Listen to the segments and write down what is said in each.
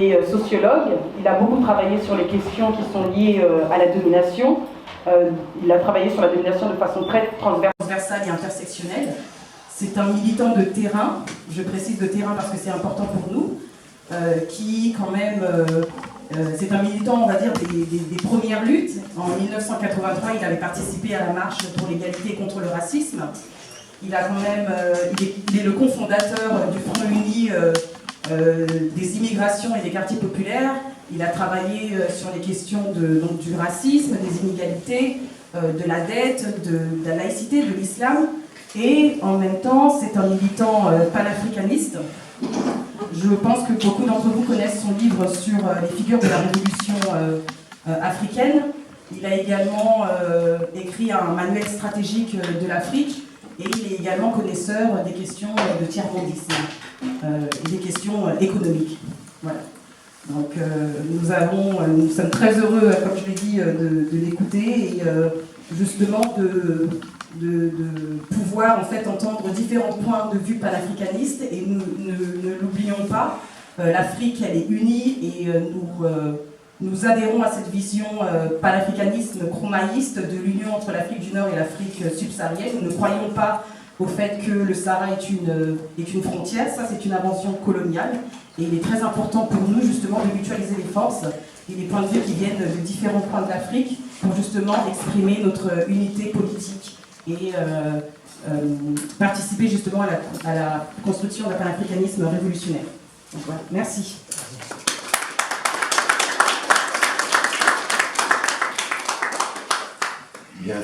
est sociologue, il a beaucoup travaillé sur les questions qui sont liées à la domination. Il a travaillé sur la domination de façon très transversale et intersectionnelle. C'est un militant de terrain, je précise de terrain parce que c'est important pour nous, qui quand même, c'est un militant, on va dire, des premières luttes. En 1983, il avait participé à la marche pour l'égalité et contre le racisme. Il a quand même, il est le cofondateur du Front Uni des immigrations et des quartiers populaires. Il a travaillé sur les questions donc, du racisme, des inégalités, de la dette, de la laïcité, de l'islam. Et en même temps, c'est un militant panafricaniste. Je pense que beaucoup d'entre vous connaissent son livre sur les figures de la révolution africaine. Il a également écrit un manuel stratégique de l'Afrique et il est également connaisseur des questions de tiers-mondisme et des questions économiques. Voilà. Donc nous sommes très heureux, comme je l'ai dit, de l'écouter et justement de pouvoir en fait entendre différents points de vue panafricanistes. Et ne l'oublions pas, l'Afrique elle est unie et nous adhérons à cette vision panafricanisme chromaïste de l'union entre l'Afrique du Nord et l'Afrique subsaharienne. Nous ne croyons pas au fait que le Sahara est une frontière, ça c'est une invention coloniale. Et il est très important pour nous justement de mutualiser les forces et les points de vue qui viennent de différents coins de l'Afrique pour justement exprimer notre unité politique et participer justement à la construction d'un panafricanisme révolutionnaire. Donc voilà, merci. Bien,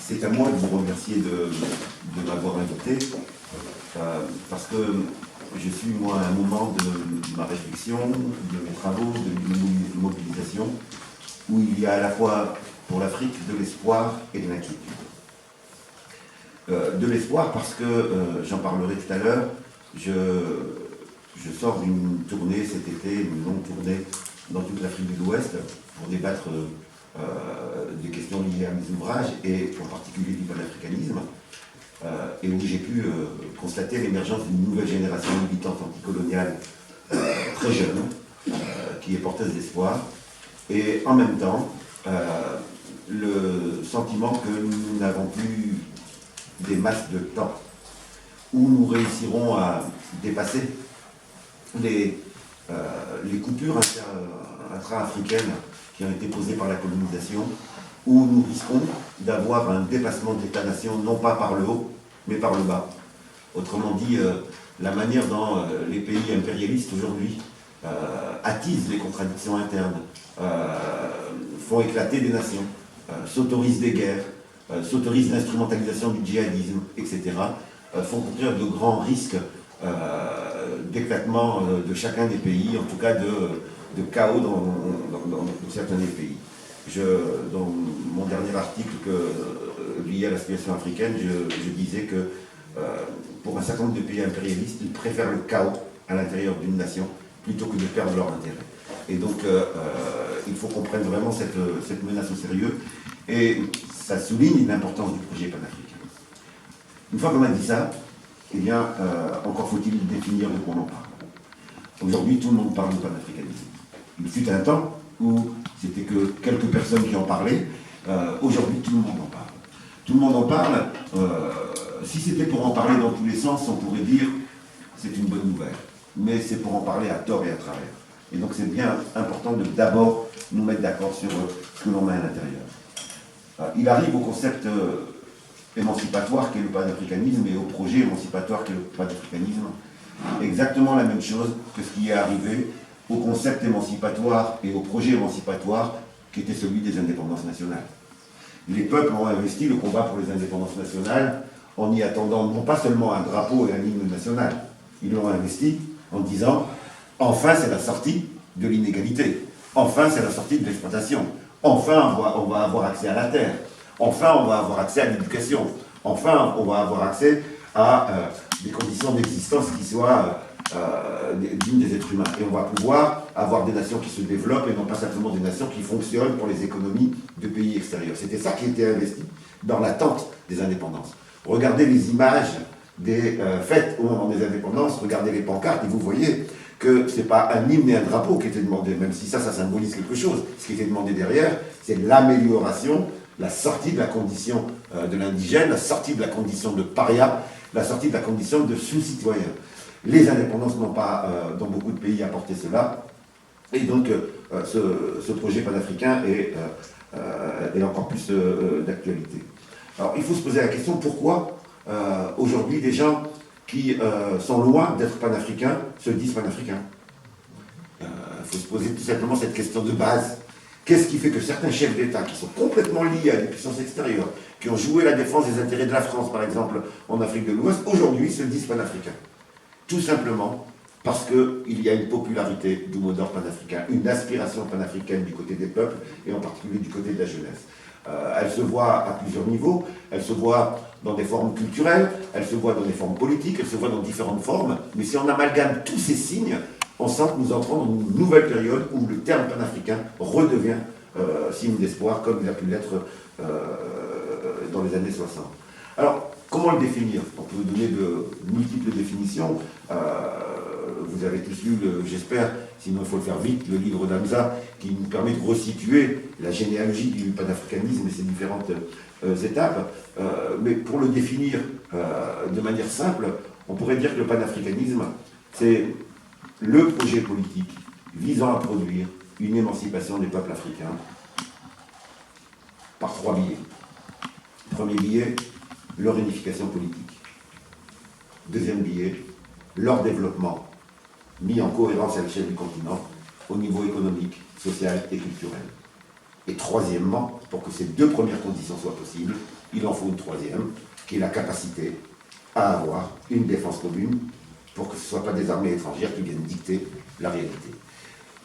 c'est à moi de vous remercier de m'avoir invité, parce que je suis, moi, à un moment de ma réflexion, de mes travaux, de mes mobilisations, où il y a à la fois pour l'Afrique de l'espoir et de l'inquiétude. De l'espoir parce que, j'en parlerai tout à l'heure, je sors d'une tournée cet été, une longue tournée dans toute l'Afrique de l'Ouest pour débattre des questions liées à mes ouvrages et en particulier du panafricanisme, et où j'ai pu constater l'émergence d'une nouvelle génération militante anticoloniale très jeune, qui est porteuse d'espoir, et en même temps le sentiment que nous n'avons plus des masses de temps où nous réussirons à dépasser les coupures intra-africaines qui ont été posées par la colonisation, où nous risquons d'avoir un dépassement de l'État-nation, non pas par le haut, mais par le bas. Autrement dit, la manière dont les pays impérialistes aujourd'hui attisent les contradictions internes, font éclater des nations, s'autorisent des guerres, s'autorisent l'instrumentalisation du djihadisme, etc., font courir de grands risques d'éclatement de chacun des pays, en tout cas de chaos dans certains des pays. Dans mon dernier article lié à la situation africaine, je disais que pour un certain nombre de pays impérialistes, ils préfèrent le chaos à l'intérieur d'une nation plutôt que de perdre leur intérêt. Et donc, il faut qu'on prenne vraiment cette menace au sérieux, et ça souligne l'importance du projet panafricain. Une fois qu'on a dit ça, eh bien, encore faut-il définir de quoi on en parle. Aujourd'hui, tout le monde parle de panafricanisme. Il fut un temps où c'était que quelques personnes qui en parlaient. Aujourd'hui, tout le monde en parle. Tout le monde en parle. Si c'était pour en parler dans tous les sens, on pourrait dire c'est une bonne nouvelle. Mais c'est pour en parler à tort et à travers. Et donc c'est bien important de d'abord nous mettre d'accord sur ce que l'on met à l'intérieur. Il arrive au concept émancipatoire qu'est le panafricanisme et au projet émancipatoire qu'est le panafricanisme exactement la même chose que ce qui est arrivé au concept émancipatoire et au projet émancipatoire qui était celui des indépendances nationales. Les peuples ont investi le combat pour les indépendances nationales en y attendant non pas seulement un drapeau et un hymne national, ils l'ont investi en disant « enfin c'est la sortie de l'inégalité, enfin c'est la sortie de l'exploitation, enfin on va avoir accès à la terre, enfin on va avoir accès à l'éducation, enfin on va avoir accès à des conditions d'existence qui soient dignes des êtres humains. Et on va pouvoir avoir des nations qui se développent et non pas simplement des nations qui fonctionnent pour les économies de pays extérieurs. » C'était ça qui était investi dans l'attente des indépendances. Regardez les images des fêtes au moment des indépendances, regardez les pancartes et vous voyez que ce n'est pas un hymne et un drapeau qui étaient demandés, même si ça symbolise quelque chose. Ce qui était demandé derrière, c'est l'amélioration, la sortie de la condition de l'indigène, la sortie de la condition de paria, la sortie de la condition de sous-citoyen. Les indépendances n'ont pas, dans beaucoup de pays, apporté cela. Et donc, ce projet panafricain est encore plus d'actualité. Alors, il faut se poser la question, pourquoi aujourd'hui des gens qui sont loin d'être panafricains se disent panafricains? Il faut se poser tout simplement cette question de base. Qu'est-ce qui fait que certains chefs d'État qui sont complètement liés à des puissances extérieures, qui ont joué la défense des intérêts de la France, par exemple, en Afrique de l'Ouest, aujourd'hui se disent panafricains? Tout simplement parce qu'il y a une popularité du mot d'ordre panafricain, une aspiration panafricaine du côté des peuples, et en particulier du côté de la jeunesse. Elle se voit à plusieurs niveaux, elle se voit dans des formes culturelles, elle se voit dans des formes politiques, elle se voit dans différentes formes, mais si on amalgame tous ces signes, on sent que nous entrons dans une nouvelle période où le terme panafricain redevient signe d'espoir, comme il a pu l'être dans les années 60. Alors, comment le définir? On peut donner de multiples définitions. Vous avez tous lu, j'espère, sinon il faut le faire vite, le livre d'Hamza, qui nous permet de resituer la généalogie du panafricanisme et ses différentes étapes. Mais pour le définir de manière simple, on pourrait dire que le panafricanisme, c'est le projet politique visant à produire une émancipation des peuples africains par 3 billets. Premier billet, leur unification politique. Deuxième billet, leur développement mis en cohérence à l'échelle du continent au niveau économique, social et culturel. Et troisièmement, pour que ces 2 premières conditions soient possibles, il en faut une troisième, qui est la capacité à avoir une défense commune pour que ce ne soient pas des armées étrangères qui viennent dicter la réalité.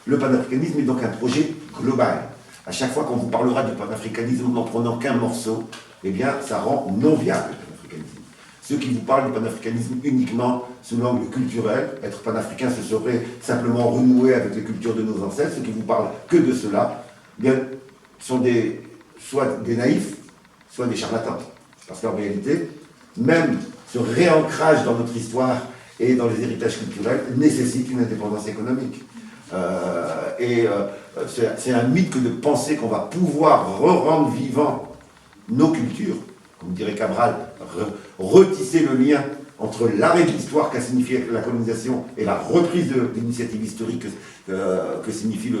Le panafricanisme est donc un projet global. À chaque fois qu'on vous parlera du panafricanisme n'en prenant qu'un morceau, eh bien, ça rend non viable le panafricanisme. Ceux qui vous parlent du panafricanisme uniquement sous l'angle culturel, être panafricain, ce serait simplement renouer avec les cultures de nos ancêtres. Ceux qui vous parlent que de cela, eh bien, sont soit des naïfs, soit des charlatans. Parce qu'en réalité, même ce réancrage dans notre histoire et dans les héritages culturels nécessite une indépendance économique. C'est un mythe que de penser qu'on va pouvoir rendre vivant nos cultures, comme dirait Cabral, retisser le lien entre l'arrêt de l'histoire qu'a signifié la colonisation et la reprise de l'initiative historique que signifient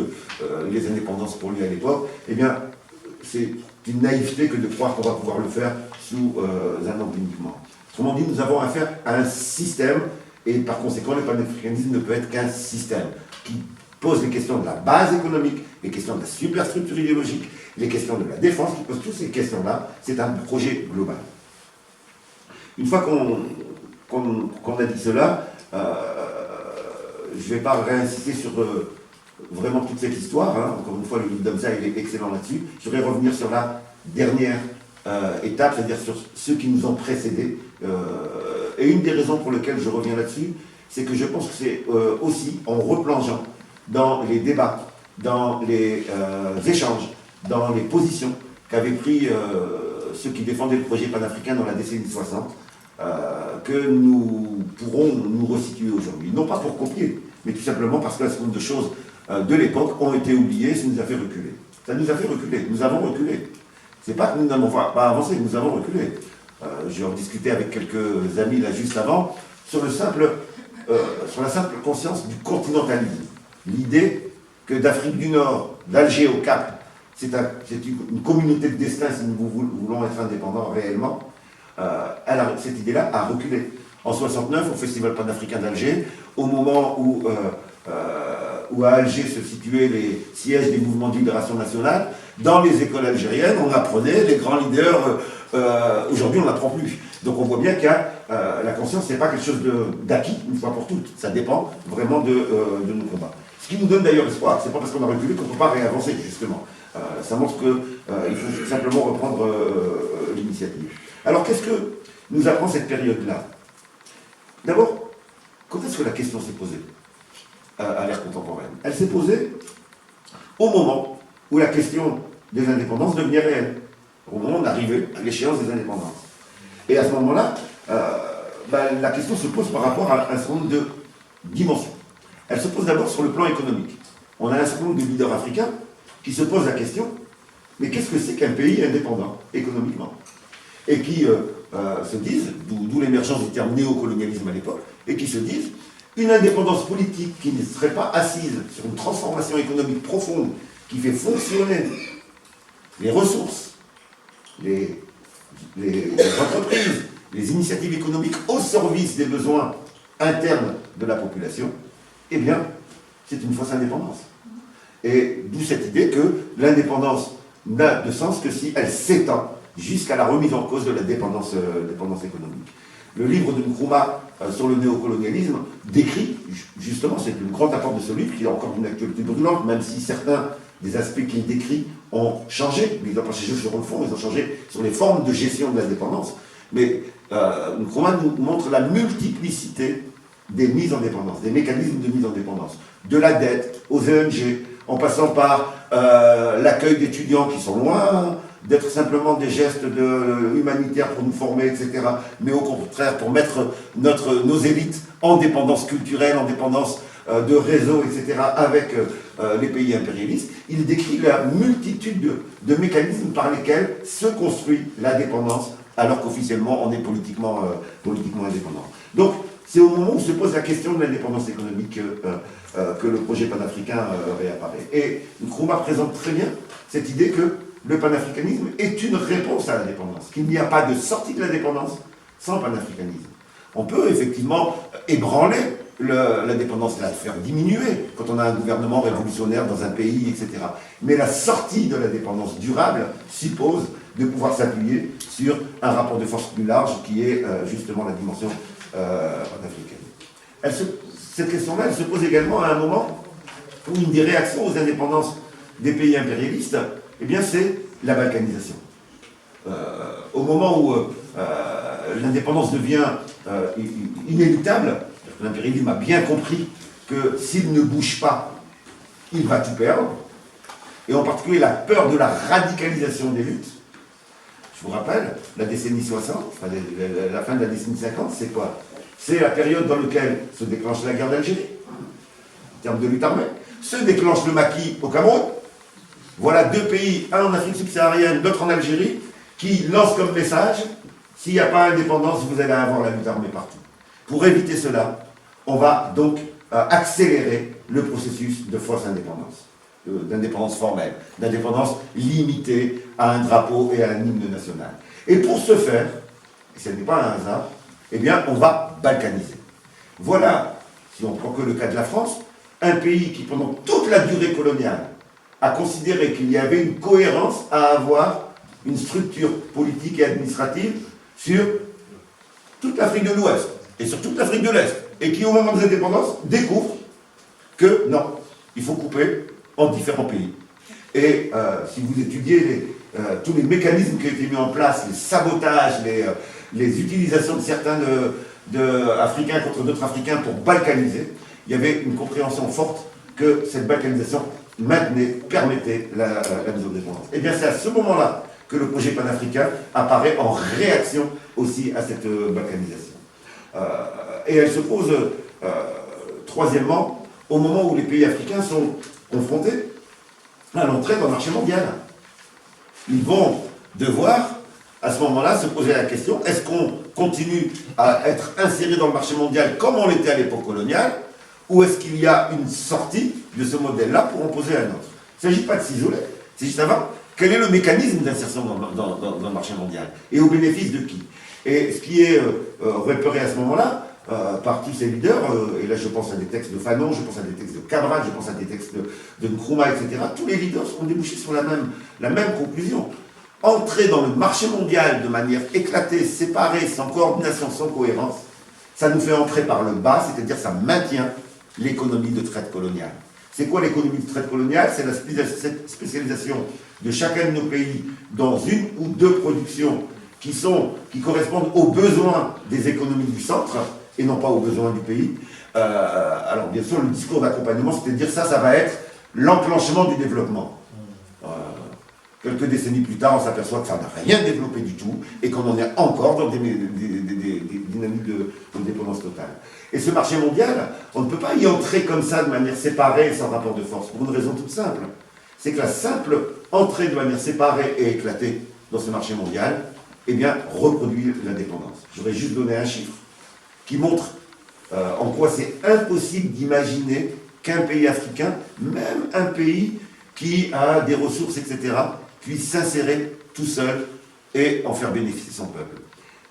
les indépendances pour lui à l'époque, eh bien, c'est une naïveté que de croire qu'on va pouvoir le faire sous un angle uniquement. Autrement dit, nous avons affaire à un système, et par conséquent, le panafricanisme ne peut être qu'un système qui pose les questions de la base économique, les questions de la superstructure idéologique, les questions de la défense, qui pose toutes ces questions-là. C'est un projet global. Une fois qu'on a dit cela, je ne vais pas réinsister sur vraiment toute cette histoire. Hein. Encore une fois, le livre d'Hamza, il est excellent là-dessus. Je voudrais revenir sur la dernière étape, c'est-à-dire sur ceux qui nous ont précédés. Et une des raisons pour lesquelles je reviens là-dessus, c'est que je pense que c'est aussi en replongeant dans les débats, dans les échanges, dans les positions qu'avaient pris ceux qui défendaient le projet panafricain dans la décennie 60, que nous pourrons nous resituer aujourd'hui. Non pas pour copier, mais tout simplement parce qu'un certain nombre de choses de l'époque ont été oubliées, ça nous a fait reculer. Ça nous a fait reculer, nous avons reculé. C'est pas que nous n'avons pas avancé, nous avons reculé. J'ai en discuté avec quelques amis là juste avant, sur la simple conscience du continentalisme. L'idée que d'Afrique du Nord, d'Alger au Cap, c'est une communauté de destin si nous voulons être indépendants réellement, cette idée-là a reculé. En 69, au Festival panafricain d'Alger, au moment où à Alger se situaient les sièges des mouvements de libération nationale, dans les écoles algériennes, on apprenait les grands leaders. Aujourd'hui, on n'apprend plus. Donc on voit bien que la conscience, ce n'est pas quelque chose d'acquis, une fois pour toutes. Ça dépend vraiment de nos combats. Ce qui nous donne d'ailleurs espoir. C'est pas parce qu'on a reculé qu'on ne peut pas réavancer, justement. Ça montre qu'il faut simplement reprendre l'initiative. Alors qu'est-ce que nous apprend cette période-là? D'abord, quand est-ce que la question s'est posée à l'ère contemporaine? Elle s'est posée au moment où la question des indépendances devenait réelle, au moment où on arrivait à l'échéance des indépendances. Et à ce moment-là, la question se pose par rapport à un certain nombre de dimensions. Elle se pose d'abord sur le plan économique. On a un certain nombre de leaders africains qui se posent la question, mais qu'est-ce que c'est qu'un pays indépendant économiquement? Et qui se disent, d'où l'émergence du terme néocolonialisme à l'époque, et qui se disent, une indépendance politique qui ne serait pas assise sur une transformation économique profonde qui fait fonctionner les ressources, les entreprises, les initiatives économiques au service des besoins internes de la population, eh bien, c'est une fausse indépendance. Et d'où cette idée que l'indépendance n'a de sens que si elle s'étend jusqu'à la remise en cause de la dépendance économique. Le livre de Nkrumah sur le néocolonialisme décrit, justement, c'est le grand apport de ce livre, qui est encore d'une actualité brûlante, même si certains des aspects qu'il décrit ont changé, mais ils n'ont pas changé sur le fond, ils ont changé sur les formes de gestion de la dépendance. Mais Nkrumah nous montre la multiplicité des mises en dépendance, des mécanismes de mise en dépendance, de la dette aux ONG, en passant par l'accueil d'étudiants qui sont loin d'être simplement des gestes humanitaires pour nous former, etc., mais au contraire pour mettre nos élites en dépendance culturelle, en dépendance de réseau, etc., avec les pays impérialistes. Il décrit la multitude de mécanismes par lesquels se construit la dépendance, alors qu'officiellement on est politiquement indépendant. Donc, c'est au moment où se pose la question de l'indépendance économique que le projet panafricain réapparaît. Et Nkrumah présente très bien cette idée que le panafricanisme est une réponse à la dépendance, qu'il n'y a pas de sortie de la dépendance sans panafricanisme. On peut effectivement ébranler la dépendance, la faire diminuer quand on a un gouvernement révolutionnaire dans un pays, etc. Mais la sortie de la dépendance durable suppose de pouvoir s'appuyer sur un rapport de force plus large qui est justement la dimension panafricaine. Cette question-là, elle se pose également à un moment où une des réactions aux indépendances des pays impérialistes, eh bien, c'est la balkanisation. Au moment où l'indépendance devient inéluctable, l'impérialisme a bien compris que s'il ne bouge pas, il va tout perdre, et en particulier la peur de la radicalisation des luttes. Je vous rappelle, la décennie 60, enfin, la fin de la décennie 50, c'est quoi? C'est la période dans laquelle se déclenche la guerre d'Algérie, en termes de lutte armée, se déclenche le maquis au Cameroun. Voilà deux pays, un en Afrique subsaharienne, l'autre en Algérie, qui lancent comme message, s'il n'y a pas d'indépendance, vous allez avoir la lutte armée partout. Pour éviter cela, on va donc accélérer le processus de fausse indépendance, d'indépendance formelle, d'indépendance limitée à un drapeau et à un hymne national. Et pour ce faire, et ce n'est pas un hasard, eh bien, on va balkaniser. Voilà, si on prend que le cas de la France, un pays qui, pendant toute la durée coloniale, a considéré qu'il y avait une cohérence à avoir une structure politique et administrative sur toute l'Afrique de l'Ouest et sur toute l'Afrique de l'Est, et qui, au moment de l'indépendance, découvre que non, il faut couper en différents pays. Et si vous étudiez tous les mécanismes qui ont été mis en place, les sabotages, les utilisations de certains Africains contre d'autres Africains pour balkaniser, il y avait une compréhension forte que cette balkanisation permettait la mise en dépendance. Et bien c'est à ce moment-là que le projet panafricain apparaît en réaction aussi à cette balkanisation. Et elle se pose, troisièmement, au moment où les pays africains sont confrontés à l'entrée dans le marché mondial. Ils vont devoir, à ce moment-là, se poser la question, est-ce qu'on continue à être inséré dans le marché mondial comme on l'était à l'époque coloniale, ou est-ce qu'il y a une sortie de ce modèle-là pour en poser un autre? Il ne s'agit pas de s'isoler, c'est juste savoir quel est le mécanisme d'insertion dans le marché mondial, et au bénéfice de qui. Et ce qui est repéré à ce moment-là, par tous ces leaders, et là je pense à des textes de Fanon, je pense à des textes de Cabral, je pense à des textes de Nkrumah, etc., tous les leaders ont débouché sur la même conclusion. Entrer dans le marché mondial de manière éclatée, séparée, sans coordination, sans cohérence, ça nous fait entrer par le bas, c'est-à-dire ça maintient l'économie de traite coloniale. C'est quoi l'économie de traite coloniale? C'est la spécialisation de chacun de nos pays dans une ou deux productions qui correspondent aux besoins des économies du centre et non pas aux besoins du pays. Alors bien sûr, le discours d'accompagnement, c'est-à-dire ça va être l'enclenchement du développement. quelques décennies plus tard, on s'aperçoit que ça n'a rien développé du tout et qu'on en est encore dans des dynamiques de dépendance totale. Et ce marché mondial, on ne peut pas y entrer comme ça de manière séparée sans rapport de force, pour une raison toute simple. C'est que la simple entrée de manière séparée et éclatée dans ce marché mondial, eh bien, reproduit la dépendance. Je voudrais juste donner un chiffre qui montre en quoi c'est impossible d'imaginer qu'un pays africain, même un pays qui a des ressources, etc., puisse s'insérer tout seul et en faire bénéficier son peuple.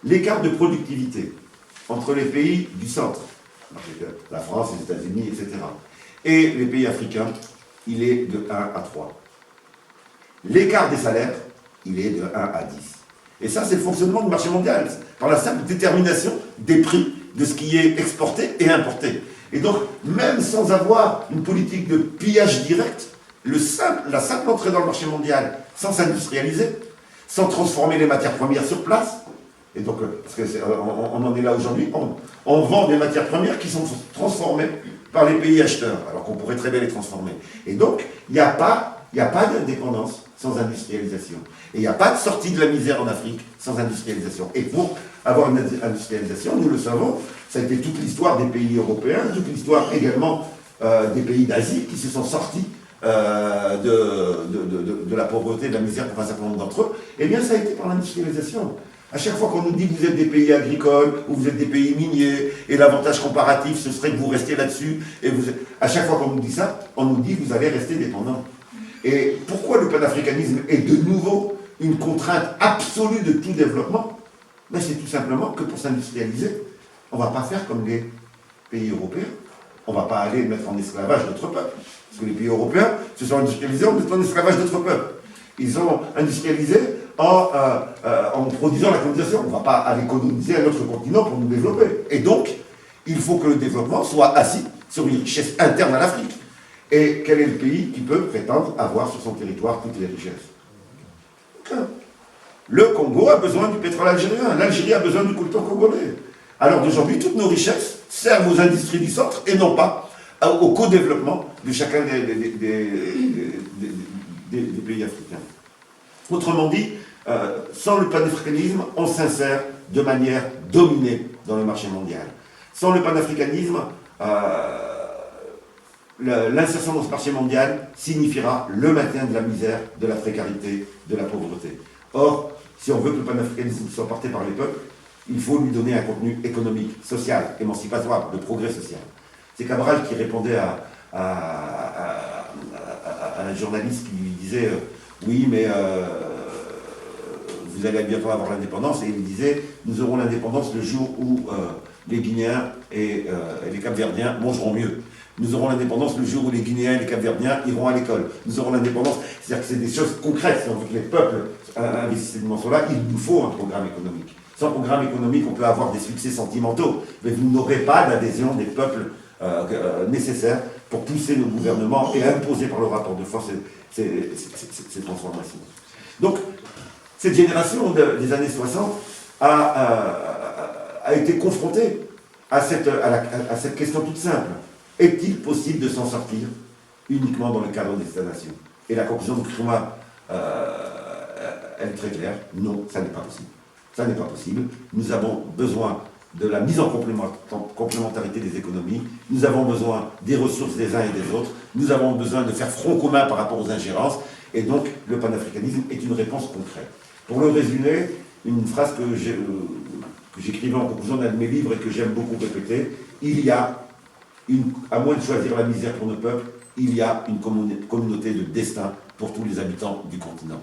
L'écart de productivité entre les pays du centre, la France, les États-Unis, etc., et les pays africains, il est de 1 à 3. L'écart des salaires, il est de 1 à 10. Et ça, c'est le fonctionnement du marché mondial, par la simple détermination des prix de ce qui est exporté et importé. Et donc, même sans avoir une politique de pillage direct, la simple entrée dans le marché mondial, sans s'industrialiser, sans transformer les matières premières sur place, et donc, parce qu'on en est là aujourd'hui, on vend des matières premières qui sont transformées par les pays acheteurs, alors qu'on pourrait très bien les transformer. Et donc, il n'y a pas d'indépendance sans industrialisation. Et il n'y a pas de sortie de la misère en Afrique sans industrialisation. Et pour avoir une industrialisation, nous le savons, ça a été toute l'histoire des pays européens, toute l'histoire également des pays d'Asie qui se sont sortis de la pauvreté, de la misère pour un certain nombre d'entre eux. Eh bien, ça a été par l'industrialisation. À chaque fois qu'on nous dit que vous êtes des pays agricoles ou vous êtes des pays miniers et l'avantage comparatif ce serait que vous restiez là-dessus, et à chaque fois qu'on nous dit ça, on nous dit que vous allez rester dépendants. Et pourquoi le panafricanisme est de nouveau une contrainte absolue de tout développement? Ben, c'est tout simplement que pour s'industrialiser, on ne va pas faire comme les pays européens. On ne va pas aller mettre en esclavage notre peuple. Parce que les pays européens se sont industrialisés en mettant en esclavage notre peuple. Ils ont industrialisé en produisant la colonisation. On ne va pas aller coloniser un autre continent pour nous développer. Et donc, il faut que le développement soit assis sur une richesse interne à l'Afrique. Et quel est le pays qui peut prétendre avoir sur son territoire toutes les richesses? Aucun. Le Congo a besoin du pétrole algérien, l'Algérie a besoin du coltan congolais. Alors d'aujourd'hui, toutes nos richesses servent aux industries du centre et non pas au co-développement de chacun des pays africains. Autrement dit, sans le panafricanisme, on s'insère de manière dominée dans le marché mondial. Sans le panafricanisme, l'insertion dans ce marché mondial signifiera le maintien de la misère, de la précarité, de la pauvreté. Or, si on veut que le panafricanisme soit porté par les peuples, il faut lui donner un contenu économique, social, émancipatoire, de progrès social. C'est Cabral qui répondait à un journaliste qui lui disait oui, mais vous allez bientôt avoir l'indépendance, et il lui disait nous aurons l'indépendance le jour où les Guinéens et les Capverdiens mangeront mieux. Nous aurons l'indépendance le jour où les Guinéens et les Capverdiens iront à l'école. Nous aurons l'indépendance. C'est-à-dire que c'est des choses concrètes. Si on veut que les peuples investissent cette dimension-là, il nous faut un programme économique. Sans programme économique, on peut avoir des succès sentimentaux, mais vous n'aurez pas d'adhésion des peuples nécessaires pour pousser nos gouvernements et imposer par le rapport de force ces transformations. Donc, cette génération des années 60 a été confrontée à cette question toute simple. Est-il possible de s'en sortir uniquement dans le cadre des États-nations? Et la conclusion de Nkrumah, elle est très claire. Non, ça n'est pas possible. Ça n'est pas possible. Nous avons besoin de la mise en complémentarité des économies. Nous avons besoin des ressources des uns et des autres. Nous avons besoin de faire front commun par rapport aux ingérences. Et donc, le panafricanisme est une réponse concrète. Pour le résumer, une phrase que j'écrivais en conclusion d'un de mes livres et que j'aime beaucoup répéter, à moins de choisir la misère pour nos peuples, il y a une communauté de destin pour tous les habitants du continent.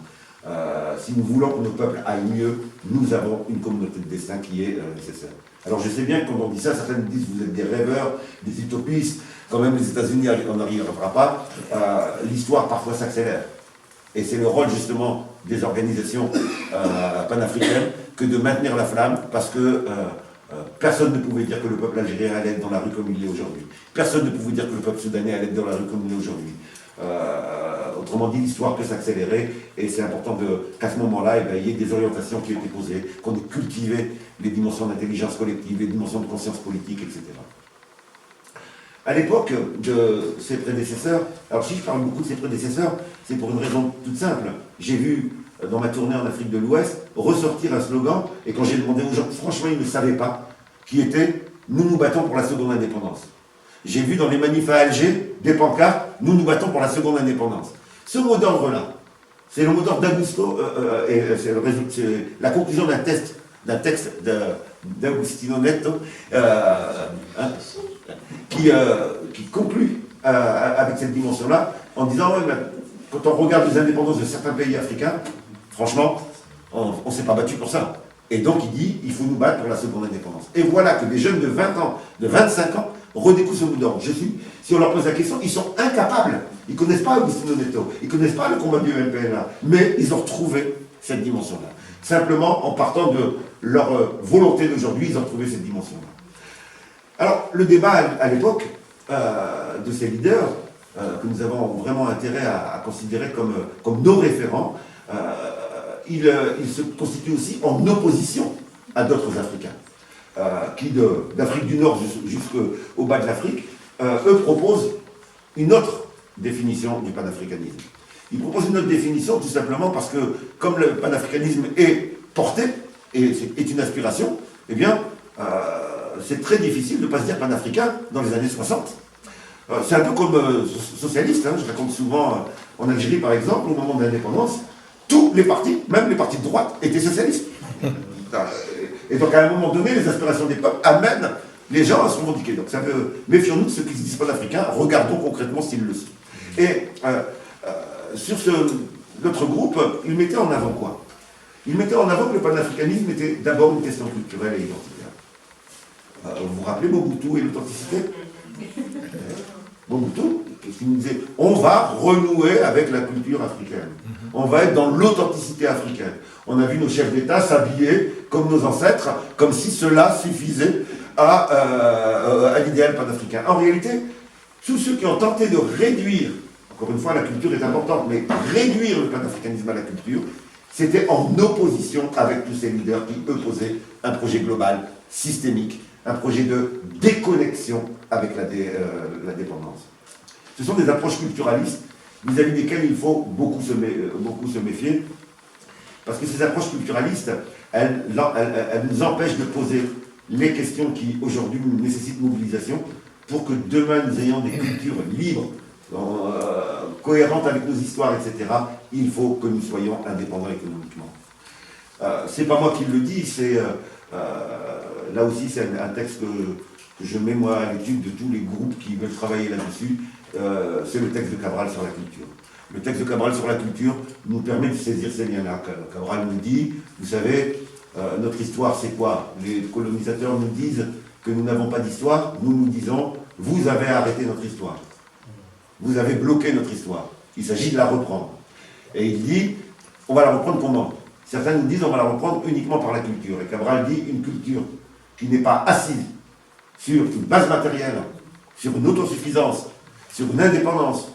Si nous voulons que nos peuples aillent mieux, nous avons une communauté de destin qui est nécessaire. Alors je sais bien que quand on dit ça, certains me disent que vous êtes des rêveurs, des utopistes, quand même les États-Unis, on n'arrivera pas. L'histoire parfois s'accélère. Et c'est le rôle justement des organisations panafricaines que de maintenir la flamme, parce que personne ne pouvait dire que le peuple algérien allait être dans la rue comme il est aujourd'hui. Personne ne pouvait dire que le peuple soudanais allait être dans la rue comme il est aujourd'hui. Autrement dit, l'histoire peut s'accélérer, et c'est important qu'à ce moment-là, il y ait des orientations qui aient été posées, qu'on ait cultivé les dimensions d'intelligence collective, les dimensions de conscience politique, etc. À l'époque de ses prédécesseurs, alors si je parle beaucoup de ses prédécesseurs, c'est pour une raison toute simple. J'ai vu dans ma tournée en Afrique de l'Ouest ressortir un slogan, et quand j'ai demandé aux gens, franchement ils ne savaient pas, qui était « Nous nous battons pour la seconde indépendance ». J'ai vu dans les manifs à Alger des pancartes « Nous nous battons pour la seconde indépendance ». Ce mot d'ordre-là, c'est le mot d'ordre d'Augusto, et c'est la conclusion d'un texte d'Agustino Neto, qui conclut avec cette dimension-là, en disant ouais, ben, quand on regarde les indépendances de certains pays africains, franchement, on ne s'est pas battu pour ça. Et donc il dit, il faut nous battre pour la seconde indépendance. Et voilà que des jeunes de 20 ans, de 25 ans, redécouvrent ce mot d'ordre. Si on leur pose la question, ils sont incapables. Ils ne connaissent pas Agustino Neto, ils ne connaissent pas le combat du MPLA, mais ils ont retrouvé cette dimension-là. Simplement, en partant de leur volonté d'aujourd'hui, ils ont trouvé cette dimension-là. Alors, le débat à l'époque de ces leaders, que nous avons vraiment intérêt à considérer comme nos référents, il se constitue aussi en opposition à d'autres Africains, qui d'Afrique du Nord jusqu'au bas de l'Afrique, eux proposent une autre définition du panafricanisme. Ils proposent une autre définition tout simplement parce que, comme le panafricanisme est porté, et est une aspiration, eh bien, c'est très difficile de ne pas se dire panafricain dans les années 60. C'est un peu comme socialiste, hein, je raconte souvent, en Algérie par exemple, au moment de l'indépendance, tous les partis, même les partis de droite, étaient socialistes. Et donc à un moment donné, les aspirations des peuples amènent les gens à se revendiquer. Donc ça veut, méfions-nous de ceux qui se disent panafricains, regardons concrètement s'ils le sont. Et sur notre groupe, il mettait en avant quoi? Il mettait en avant que le panafricanisme était d'abord une question culturelle et identitaire. Vous vous rappelez Mobutu et l'authenticité? Mobutu, qu'est-ce qu'il nous disait? On va renouer avec la culture africaine. On va être dans l'authenticité africaine. On a vu nos chefs d'État s'habiller comme nos ancêtres, comme si cela suffisait à l'idéal panafricain. En réalité, tous ceux qui ont tenté de réduire, encore une fois la culture est importante, mais réduire le panafricanisme à la culture, c'était en opposition avec tous ces leaders qui, eux, posaient un projet global, systémique, un projet de déconnexion avec la dépendance. Ce sont des approches culturalistes vis-à-vis desquelles il faut beaucoup se méfier, parce que ces approches culturalistes, elles nous empêchent de poser les questions qui, aujourd'hui, nécessitent mobilisation, pour que demain, nous ayons des cultures libres, cohérentes avec nos histoires, etc., il faut que nous soyons indépendants économiquement. C'est pas moi qui le dis, c'est... là aussi, c'est un texte que je mets moi à l'étude de tous les groupes qui veulent travailler là-dessus. C'est le texte de Cabral sur la culture. Le texte de Cabral sur la culture nous permet de saisir ces liens-là. Cabral nous dit, vous savez, notre histoire c'est quoi? Les colonisateurs nous disent que nous n'avons pas d'histoire, nous disons, vous avez arrêté notre histoire. Vous avez bloqué notre histoire. Il s'agit de la reprendre. Et il dit, on va la reprendre comment? Certains nous disent on va la reprendre uniquement par la culture. Et Cabral dit une culture qui n'est pas assise sur une base matérielle, sur une autosuffisance, sur une indépendance,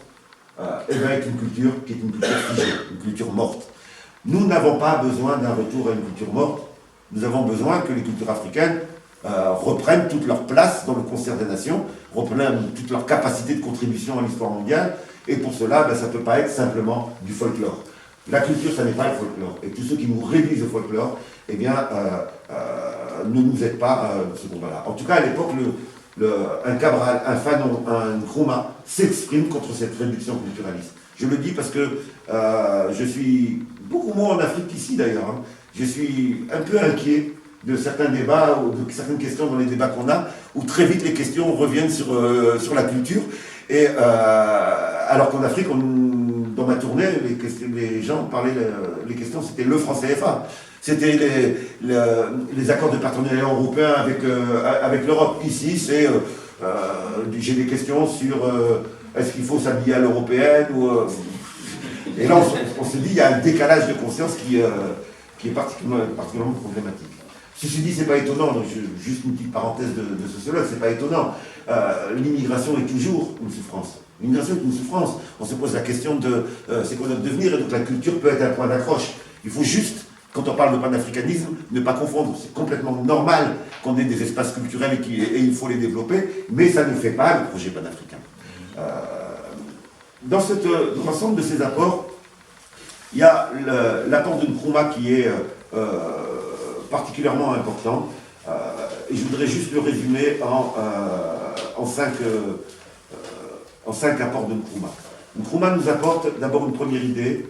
elle va être une culture qui est une culture figée, une culture morte. Nous n'avons pas besoin d'un retour à une culture morte. Nous avons besoin que les cultures africaines reprennent toute leur place dans le concert des nations, reprennent toute leur capacité de contribution à l'histoire mondiale. Et pour cela, ça ne peut pas être simplement du folklore. La culture, ça n'est pas le folklore. Et tous ceux qui nous réduisent au folklore, eh bien, ne nous aident pas ce combat-là. En tout cas, à l'époque, un Cabral, un Fanon, un Nkrumah s'expriment contre cette réduction culturaliste. Je le dis parce que je suis beaucoup moins en Afrique qu'ici, d'ailleurs. Hein. Je suis un peu inquiet de certains débats, ou de certaines questions dans les débats qu'on a, où très vite les questions reviennent sur la culture. Et alors qu'en Afrique, dans ma tournée, les gens parlaient, les questions, c'était le franc CFA. C'était les accords de partenariat européen avec l'Europe. Ici, c'est j'ai des questions sur est-ce qu'il faut s'habiller à l'européenne et là, on se dit il y a un décalage de conscience qui est particulièrement problématique. Ceci dit, c'est pas étonnant, juste une petite parenthèse de sociologue, c'est pas étonnant. L'immigration est toujours une souffrance. L'immigration est une souffrance. On se pose la question de c'est quoi notre devenir, et donc la culture peut être un point d'accroche. Il faut juste Quand on parle de panafricanisme, ne pas confondre, c'est complètement normal qu'on ait des espaces culturels et il faut les développer, mais ça ne fait pas le projet panafricain. Dans l'ensemble de ces apports, il y a l'apport de Nkrumah qui est particulièrement important, et je voudrais juste le résumer en cinq apports de Nkrumah. Nkrumah nous apporte d'abord une première idée,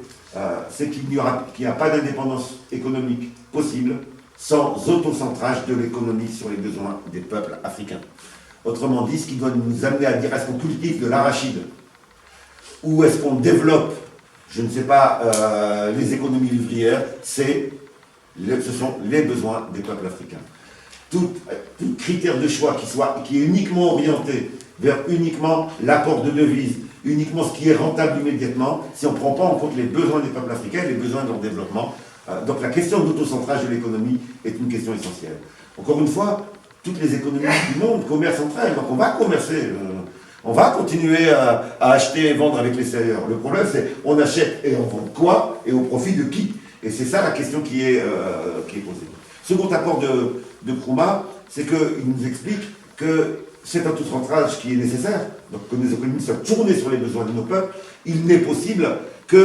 c'est qu'il n'y a pas d'indépendance économique possible sans autocentrage de l'économie sur les besoins des peuples africains. Autrement dit, ce qui doit nous amener à dire est-ce qu'on cultive de l'arachide ou est-ce qu'on développe, je ne sais pas, les économies vivrières, ce sont les besoins des peuples africains. Tout critère de choix qui est uniquement orienté vers uniquement l'apport de devises, uniquement ce qui est rentable immédiatement, si on ne prend pas en compte les besoins des peuples africains, les besoins de leur développement. Donc la question de l'autocentrage de l'économie est une question essentielle. Encore une fois, toutes les économies du monde commercent entre elles, donc on va commercer, on va continuer à acheter et vendre avec l'extérieur. Le problème c'est on achète et on vend quoi et au profit de qui? Et c'est ça la question qui est posée. Second apport de Nkrumah, c'est qu'il nous explique que c'est un autocentrage qui est nécessaire, donc que nos économies soient tournées sur les besoins de nos peuples, il n'est possible qu'à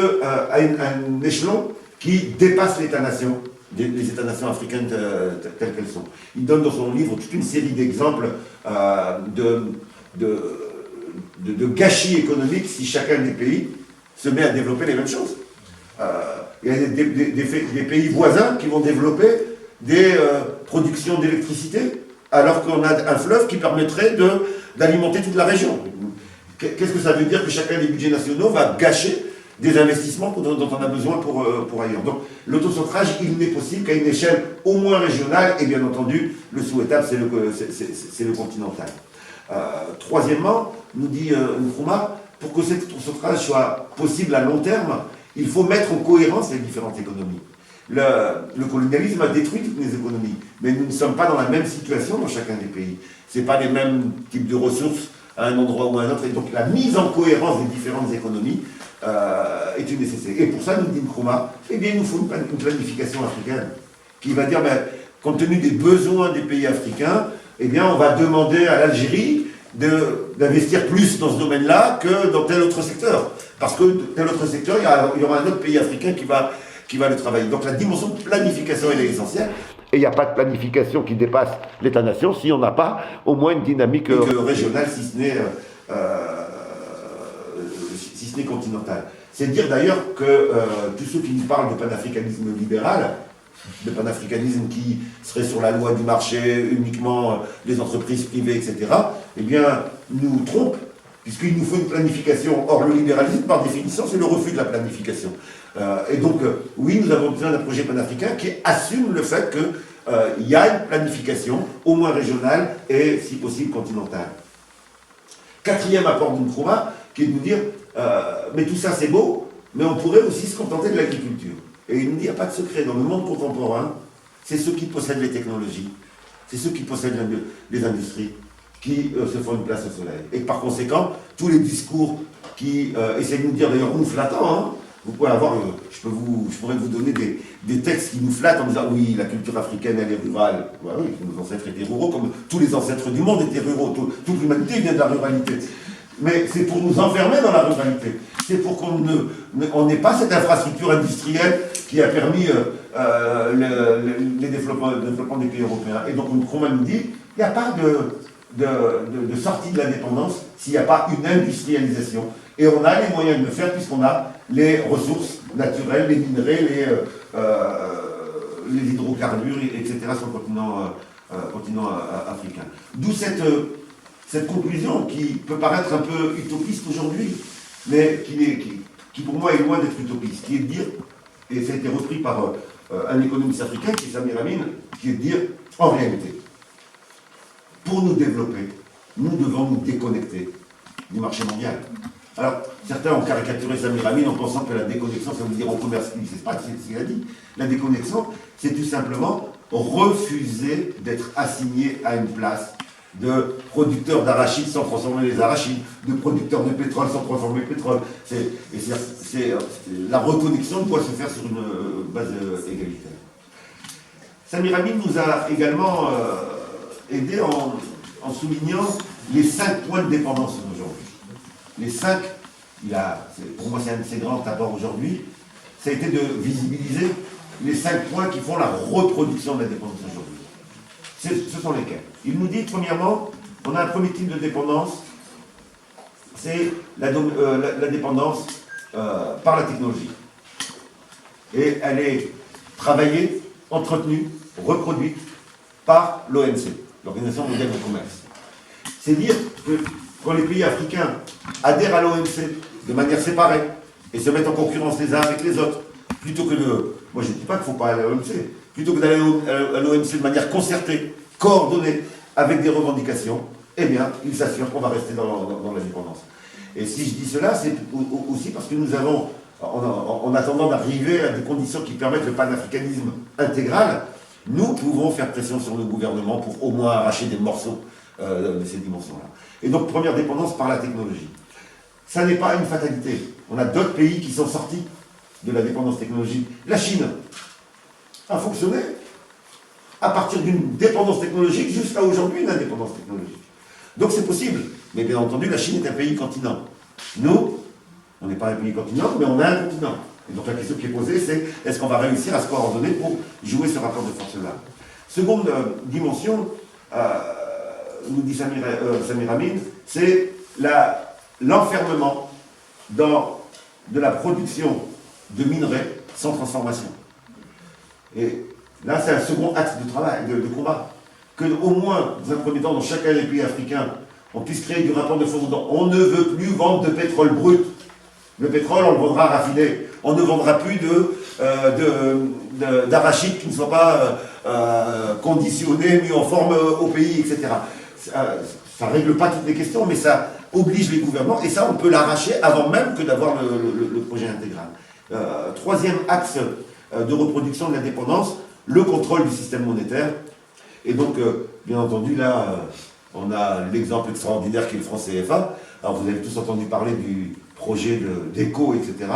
un échelon qui dépasse l'État-nation, les États-nations africaines telles qu'elles sont. Il donne dans son livre toute une série d'exemples de gâchis économiques si chacun des pays se met à développer les mêmes choses. Il y a des pays voisins qui vont développer des productions d'électricité alors qu'on a un fleuve qui permettrait d'alimenter toute la région. Qu'est-ce que ça veut dire que chacun des budgets nationaux va gâcher des investissements dont on a besoin pour ailleurs. Donc l'autocentrage, il n'est possible qu'à une échelle au moins régionale, et bien entendu, le souhaitable, c'est le continental. Troisièmement, nous dit Nkrumah, pour que cet autocentrage soit possible à long terme, il faut mettre en cohérence les différentes économies. Le colonialisme a détruit toutes les économies, mais nous ne sommes pas dans la même situation dans chacun des pays. Ce n'est pas les mêmes types de ressources à un endroit ou à un autre, et donc la mise en cohérence des différentes économies est une nécessité. Et pour ça, nous dit Nkrumah, eh bien, il nous faut une planification africaine qui va dire, ben, compte tenu des besoins des pays africains, eh bien, on va demander à l'Algérie d'investir plus dans ce domaine-là que dans tel autre secteur. Parce que tel autre secteur, il y aura un autre pays africain qui va le travailler. Donc la dimension de planification, elle est essentielle. Et il n'y a pas de planification qui dépasse l'État-nation si on n'a pas au moins une dynamique régionale, si ce n'est continentale. C'est dire d'ailleurs que tous ceux qui nous parlent de panafricanisme libéral, de panafricanisme qui serait sur la loi du marché, uniquement les entreprises privées, etc., eh bien, nous trompent, puisqu'il nous faut une planification. Or, le libéralisme, par définition, c'est le refus de la planification. Et donc, oui, nous avons besoin d'un projet panafricain qui assume le fait qu'il y a une planification, au moins régionale, et si possible continentale. Quatrième apport de Nkrumah, qui est de nous dire, mais tout ça c'est beau, mais on pourrait aussi se contenter de l'agriculture. Et il nous dit, il n'y a pas de secret, dans le monde contemporain, c'est ceux qui possèdent les technologies, c'est ceux qui possèdent les industries, qui se font une place au soleil. Et par conséquent, tous les discours qui essaient de nous dire, d'ailleurs, nous flattant, hein, vous pouvez avoir, je pourrais vous donner des textes qui nous flattent en disant, oui, la culture africaine, elle est rurale. Ouais, oui, nos ancêtres étaient ruraux, comme tous les ancêtres du monde étaient ruraux. Toute l'humanité vient de la ruralité. Mais c'est pour nous enfermer dans la ruralité. C'est pour qu'on n'ait pas cette infrastructure industrielle qui a permis le développement des pays européens. Et donc, Nkrumah nous dit, il n'y a pas de sortie de l'indépendance s'il n'y a pas une industrialisation. Et on a les moyens de le faire puisqu'on a les ressources naturelles, les minerais, les hydrocarbures, etc. sur le continent africain. D'où cette conclusion qui peut paraître un peu utopiste aujourd'hui, mais qui pour moi est loin d'être utopiste, qui est de dire, et ça a été repris par un économiste africain qui est Samir Amin, qui est de dire, en réalité, pour nous développer, nous devons nous déconnecter du marché mondial. Alors, certains ont caricaturé Samir Amin en pensant que la déconnexion, ça veut dire on commercialise. C'est pas ce qu'il a dit. La déconnexion, c'est tout simplement refuser d'être assigné à une place de producteurs d'arachides sans transformer les arachides, de producteurs de pétrole sans transformer le pétrole. C'est la reconnexion doit se faire sur une base égalitaire. Samir Amin nous a également aidé en soulignant les 5 points de dépendance d'aujourd'hui. Les 5, pour moi c'est un de ses grands apports aujourd'hui, ça a été de visibiliser les 5 points qui font la reproduction de la dépendance aujourd'hui. Ce sont lesquels? Il nous dit, premièrement, on a un premier type de dépendance, c'est la dépendance par la technologie. Et elle est travaillée, entretenue, reproduite par l'OMC, l'Organisation mondiale du commerce. C'est dire que quand les pays africains adhèrent à l'OMC de manière séparée et se mettent en concurrence les uns avec les autres, plutôt que de... Moi je ne dis pas qu'il ne faut pas aller à l'OMC, plutôt que d'aller à l'OMC de manière concertée, coordonnée, avec des revendications, eh bien, ils s'assurent qu'on va rester dans la dépendance. Et si je dis cela, c'est aussi parce que nous avons, en attendant d'arriver à des conditions qui permettent le panafricanisme intégral, nous pouvons faire pression sur le gouvernement pour au moins arracher des morceaux de ces dimensions-là. Et donc, première dépendance par la technologie. Ça n'est pas une fatalité. On a d'autres pays qui sont sortis de la dépendance technologique. La Chine a fonctionné à partir d'une dépendance technologique jusqu'à aujourd'hui une indépendance technologique. Donc c'est possible. Mais bien entendu, la Chine est un pays continent. Nous, on n'est pas un pays continent, mais on a un continent. Et donc la question qui est posée, c'est est-ce qu'on va réussir à se coordonner pour jouer ce rapport de force-là? Seconde dimension, nous dit Samir Amin, c'est l'enfermement de la production de minerais sans transformation. Et là, c'est un second axe de travail, de combat. Que au moins, dans un premier temps, dans chacun des pays africains, on puisse créer du rapport de force. On ne veut plus vendre de pétrole brut. Le pétrole, on le vendra raffiné. On ne vendra plus d'arachide qui ne soit pas conditionné, mis en forme au pays, etc. Ça ne règle pas toutes les questions, mais ça oblige les gouvernements, et ça, on peut l'arracher avant même que d'avoir le projet intégral. Troisième axe de reproduction de la dépendance, le contrôle du système monétaire. Et donc, bien entendu, là, on a l'exemple extraordinaire qui est le franc CFA. Alors, vous avez tous entendu parler du projet d'éco, etc.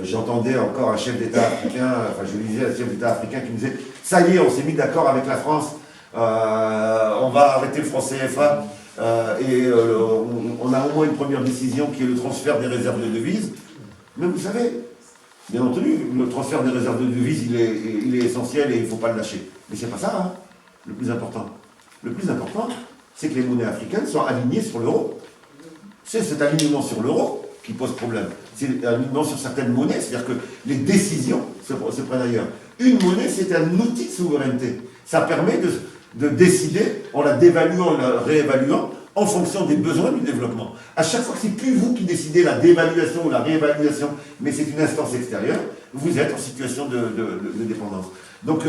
J'entendais encore un chef d'État africain, enfin, je lisais un chef d'État africain qui me disait « Ça y est, on s'est mis d'accord avec la France, on va arrêter le franc CFA, et on a au moins une première décision qui est le transfert des réserves de devises. » Mais vous savez, bien entendu, le transfert des réserves de devises, il est essentiel et il ne faut pas le lâcher. Mais c'est pas ça, hein, le plus important. Le plus important, c'est que les monnaies africaines soient alignées sur l'euro. C'est cet alignement sur l'euro qui pose problème. C'est l'alignement sur certaines monnaies, c'est-à-dire que les décisions se prennent ailleurs. Une monnaie, c'est un outil de souveraineté. Ça permet de décider en la dévaluant, en la réévaluant, en fonction des besoins du développement. À chaque fois que c'est plus vous qui décidez la dévaluation ou la réévaluation, mais c'est une instance extérieure, vous êtes en situation de dépendance. Donc,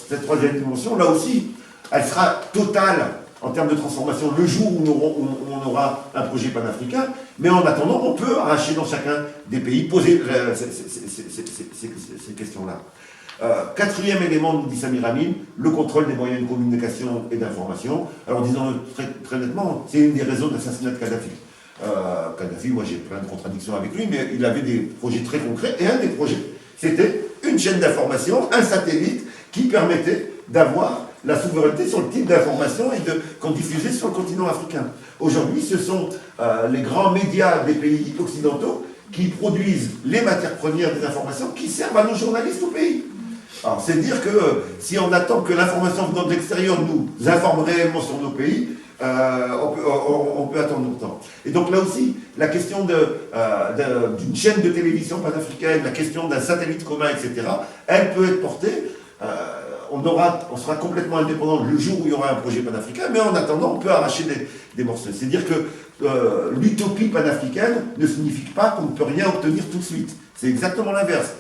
cette troisième dimension, là aussi, elle sera totale en termes de transformation le jour où on aura un projet panafricain, mais en attendant, on peut arracher dans chacun des pays, poser ces questions-là. Quatrième élément, nous dit Samir Amin, le contrôle des moyens de communication et d'information. Alors disons très nettement, c'est une des raisons de l'assassinat de Kadhafi. Kadhafi, moi j'ai plein de contradictions avec lui, mais il avait des projets très concrets, et un des projets, c'était une chaîne d'information, un satellite, qui permettait d'avoir la souveraineté sur le type d'information qu'on diffusait sur le continent africain. Aujourd'hui, ce sont les grands médias des pays occidentaux qui produisent les matières premières des informations qui servent à nos journalistes au pays. Alors, c'est dire que si on attend que l'information venant de l'extérieur nous informe réellement sur nos pays, on peut attendre longtemps. Et donc là aussi, la question d'une chaîne de télévision panafricaine, la question d'un satellite commun, etc., elle peut être portée. On sera complètement indépendant le jour où il y aura un projet panafricain, mais en attendant, on peut arracher des morceaux. C'est-à-dire que l'utopie panafricaine ne signifie pas qu'on ne peut rien obtenir tout de suite. C'est exactement l'inverse.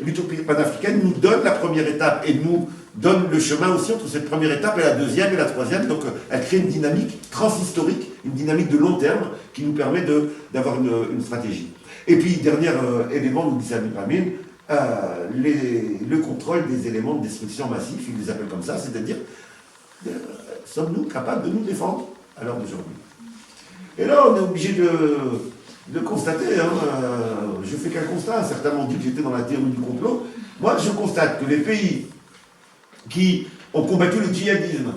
L'utopie panafricaine nous donne la première étape et nous donne le chemin aussi entre cette première étape et la deuxième et la troisième. Donc elle crée une dynamique transhistorique, une dynamique de long terme qui nous permet d'avoir une stratégie. Et puis, dernier élément, nous dit Samir Amin, le contrôle des éléments de destruction massif, il les appelle comme ça, c'est-à-dire, sommes-nous capables de nous défendre à l'heure d'aujourd'hui? Et là, on est obligé de de constater, hein, je fais qu'un constat, certains m'ont dit que j'étais dans la théorie du complot. Moi, je constate que les pays qui ont combattu le djihadisme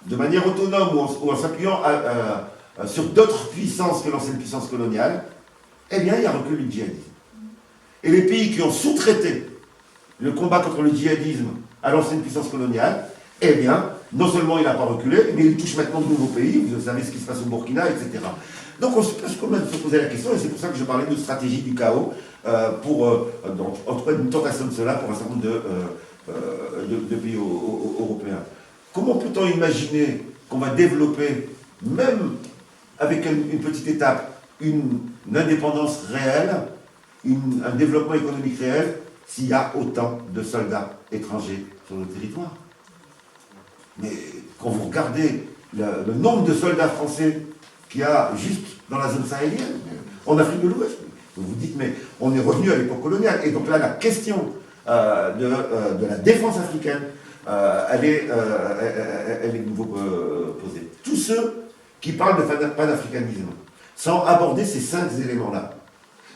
de manière autonome ou en s'appuyant sur d'autres puissances que l'ancienne puissance coloniale, eh bien, il y a recul du djihadisme. Et les pays qui ont sous-traité le combat contre le djihadisme à l'ancienne puissance coloniale, eh bien, non seulement il n'a pas reculé, mais il touche maintenant de nouveaux pays, vous savez ce qui se passe au Burkina, etc. Donc on peut quand même se poser la question, et c'est pour ça que je parlais de stratégie du chaos, en tout cas une tentation de cela pour un certain nombre de pays européens. Comment peut-on imaginer qu'on va développer, même avec une petite étape, une indépendance réelle, un développement économique réel, s'il y a autant de soldats étrangers sur le territoire? Mais quand vous regardez le nombre de soldats français qu'il y a juste dans la zone sahélienne, en Afrique de l'Ouest, vous vous dites, mais on est revenu à l'époque coloniale. Et donc là, la question de la défense africaine, elle est de nouveau posée. Tous ceux qui parlent de panafricanisme, sans aborder ces 5 éléments-là,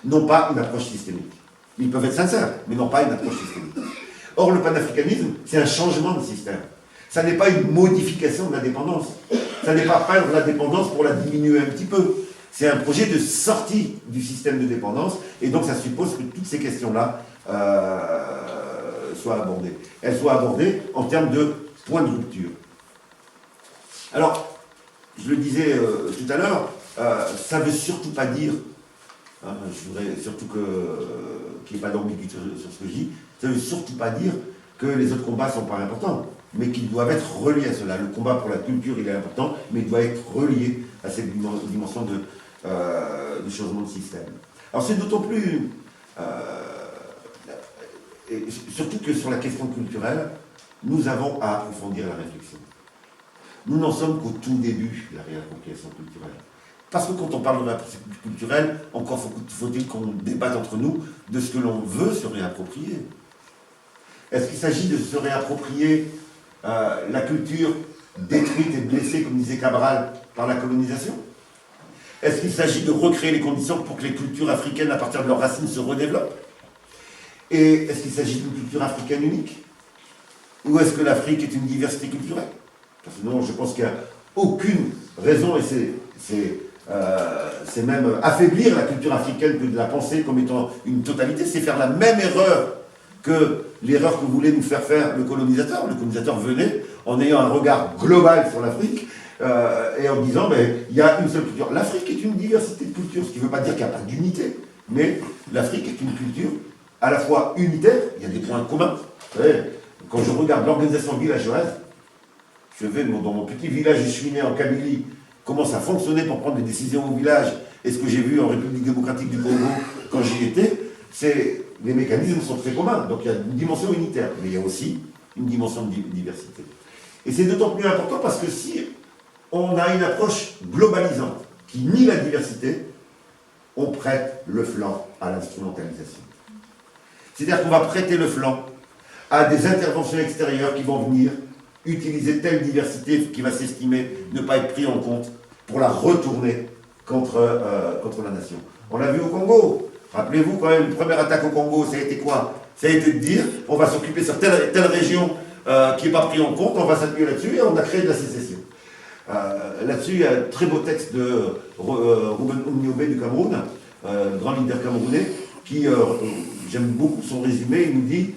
n'ont pas une approche systémique. Ils peuvent être sincères, mais n'ont pas une approche systémique. Or, le panafricanisme, c'est un changement de système. Ça n'est pas une modification de la dépendance. Ça n'est pas prendre la dépendance pour la diminuer un petit peu. C'est un projet de sortie du système de dépendance, et donc ça suppose que toutes ces questions-là soient abordées. Elles soient abordées en termes de point de rupture. Alors, je le disais tout à l'heure, ça ne veut surtout pas dire, hein, je voudrais surtout qu'il n'y ait pas d'ambiguïté sur ce que je dis, ça ne veut surtout pas dire que les autres combats ne sont pas importants, mais qu'ils doivent être reliés à cela. Le combat pour la culture, il est important, mais il doit être relié à cette dimension de changement de système. Alors c'est d'autant plus... et surtout que sur la question culturelle, nous avons à approfondir la réflexion. Nous n'en sommes qu'au tout début de la réappropriation culturelle. Parce que quand on parle de réappropriation culturelle, encore faut-il qu'on débatte entre nous de ce que l'on veut se réapproprier. Est-ce qu'il s'agit de se réapproprier la culture détruite et blessée, comme disait Cabral, par la colonisation? Est-ce qu'il s'agit de recréer les conditions pour que les cultures africaines, à partir de leurs racines, se redéveloppent? Et est-ce qu'il s'agit d'une culture africaine unique? Ou est-ce que l'Afrique est une diversité culturelle? Parce que non, je pense qu'il n'y a aucune raison, et c'est même affaiblir la culture africaine que de la penser comme étant une totalité, c'est faire la même erreur que l'erreur que voulait nous faire le colonisateur. Le colonisateur venait en ayant un regard global sur l'Afrique et en disant, mais il y a une seule culture. L'Afrique est une diversité de cultures, ce qui ne veut pas dire qu'il n'y a pas d'unité, mais l'Afrique est une culture à la fois unitaire, il y a des points communs. Vous savez, quand je regarde l'organisation villageoise, je vais dans mon petit village, je suis né en Kabylie, comment ça fonctionnait pour prendre des décisions au village, et ce que j'ai vu en République démocratique du Congo quand j'y étais, les mécanismes sont très communs. Donc il y a une dimension unitaire, mais il y a aussi une dimension de diversité. Et c'est d'autant plus important parce que si on a une approche globalisante qui nie la diversité, on prête le flanc à l'instrumentalisation. C'est-à-dire qu'on va prêter le flanc à des interventions extérieures qui vont venir utiliser telle diversité qui va s'estimer ne pas être pris en compte pour la retourner contre la nation. On l'a vu au Congo. Rappelez-vous quand même, une première attaque au Congo, ça a été quoi? Ça a été de dire, on va s'occuper sur telle région qui n'est pas pris en compte, on va s'appuyer là-dessus et on a créé de la sécession. Là-dessus, il y a un très beau texte de Ruben Ouniobe du Cameroun, grand leader camerounais, qui, j'aime beaucoup son résumé, il nous dit